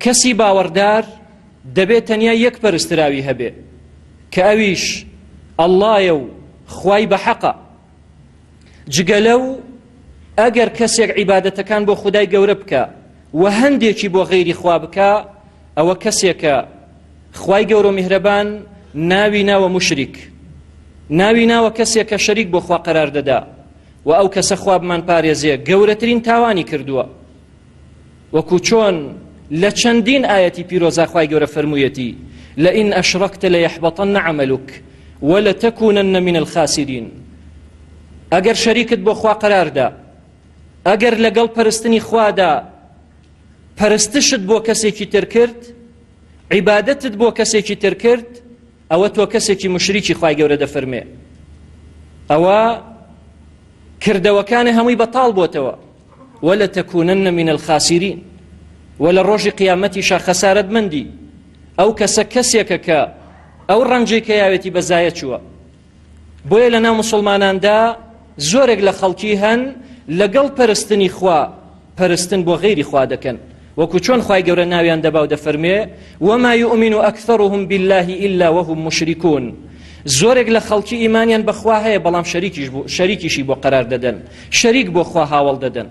کەسی باوەڕدار دەبێت تەنیا یەک پەرستراوی هەبێ کە ئەویش ئەڵڵایە و خوای بەحەقە. جگە لەو ئەگەر کەسێک عیبادەتەکان بۆ خودای گەورە بکە و هەندێکی بۆ غەیری خوا بکە، ئەوە کەسێکە خوای گەورە و میهرەبان ناوی ناوە مشریک، ناوی ناوە کەسێکە شەریک بۆ خوا قەرار دەدا و ئەو کەسە خوا بمان پارێزێ گەورەترین تاوانی کردووە. وەکو چۆن لە چەندین ئاەتی پیرۆزا خوای گەورە فەرموویەتی لئین ئەشرەکتە لەیەحبەطەن عەمەلوک وەلەتەکونەنە من الخاسرین. ئەگەر شەریکت بۆ خوا قەراردا، ئەگەر لەگەڵ پەرستنی خوادا پەرستشت بۆ کەسێکی تر کرد، عیبادەتت بۆ کەسێکی تر کرد، ئەوە تۆ کەسێکی مشریکی خوای گەورە دەفەرمێ. ئەوە کردەوەکانی هەمووی بەتاڵ بۆتەوە. وەلەتەکونەنە من الخاسرین. و لە ڕۆژی قیامەتیشا خەسارەتمەندی ئەو کەسێکە کە ئەو ڕەنجەی کە یاوێتی بەزایە چووە. بۆیە لەناو موسڵماناندا زۆرێک لە خەڵکی هەن لەگەڵ پەرستنی خوا پەرستن بۆ غەیری خوا دەکەن، وەکو چۆن خوای گەورە ناویان دەبا و دەفەرمێ وما يؤمن أكثرهم بالله إلا وهم مشركون. زۆرێک لە خەڵکی ئیمانیان بەخوا هەیە بەڵام شەریکیشی بۆ قەرار دەدەن، شەریک بۆ خوا هاوڵ دەدەن.